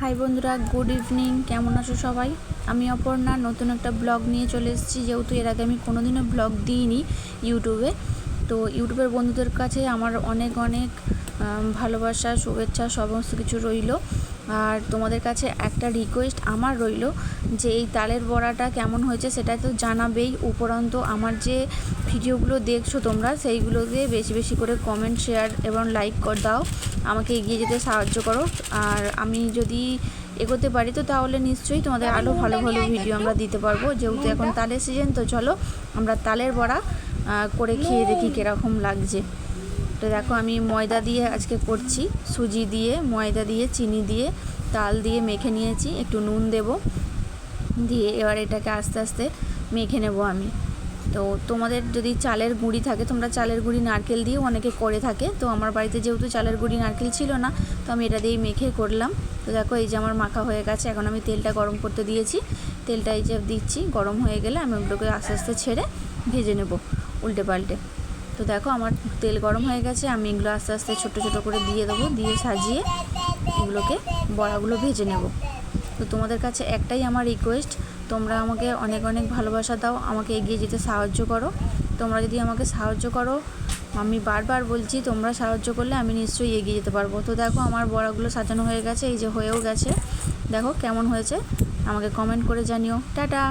High বন্ধুরা, good evening. কেমন আছো সবাই? আমি অপর্ণা নতুন একটা ব্লগ নিয়ে চলে এসেছি। যেহেতু এর আগে আমি কোনোদিনও ব্লগ দিইনি ইউটিউবে, তো ইউটিউবের বন্ধুদের কাছে আমার অনেক অনেক ভালোবাসা, শুভেচ্ছা সমস্ত কিছু রইল। আর তোমাদের কাছে একটা রিকোয়েস্ট আমার রইল যে এই তালের বড়াটা কেমন হয়েছে সেটা তো জানাবেই, উপরন্তু আমার যে ভিডিওগুলো দেখছো তোমরা সেইগুলোকে বেশি বেশি করে কমেন্ট, শেয়ার এবং লাইক দাও, আমাকে এগিয়ে যেতে সাহায্য করো। আর আমি যদি এগোতে পারি তো তাহলে নিশ্চয়ই তোমাদের আরও ভালো ভালো ভিডিও আমরা দিতে পারবো। যেহেতু এখন তালের সিজন, তো চলো আমরা তালের বড়া করে খেয়ে দেখি কীরকম লাগছে। তো দেখো আমি ময়দা দিয়ে আজকে করছি, সুজি দিয়ে, ময়দা দিয়ে, চিনি দিয়ে, তাল দিয়ে মেখে নিয়েছি, একটু নুন দেব, দিয়ে এবার এটাকে আস্তে আস্তে মেখে নেব আমি। তো তোমাদের যদি চালের গুঁড়ি থাকে, তোমরা চালের গুঁড়ি নারকেল দিয়েও অনেকে করে থাকে, তো আমার বাড়িতে যেহেতু চালের গুঁড়ি নারকেল ছিল না, তো আমি এটা দিয়েই মেখে করলাম। তো দেখো এই যে আমার মাখা হয়ে গেছে। এখন আমি তেলটা গরম করতে দিয়েছি, তেলটা এই যে দিচ্ছি, গরম হয়ে গেলে আমি ওগুলোকে আস্তে আস্তে ছেড়ে ভেজে নেব উল্টে পাল্টে। তো দেখো আমার তেল গরম হয়ে গেছে, আমি এগুলো আস্তে আস্তে ছোটো ছোটো করে দিয়ে দেবো, দিয়ে সাজিয়ে এগুলোকে বড়াগুলো ভেজে নেব। তো তোমাদের কাছে একটাই আমার রিকোয়েস্ট, তোমরা আমাকে অনেক অনেক ভালোবাসা দাও, আমাকে এগিয়ে যেতে সাহায্য করো। তোমরা যদি আমাকে সাহায্য করো, আমি বারবার বলছি, তোমরা সাহায্য করলে আমি নিশ্চয়ই এগিয়ে যেতে পারবো। তো দেখো আমার বড়াগুলো সাজানো হয়ে গেছে, এই যে হয়েও গেছে। দেখো কেমন হয়েছে আমাকে কমেন্ট করে জানিও। টাটা।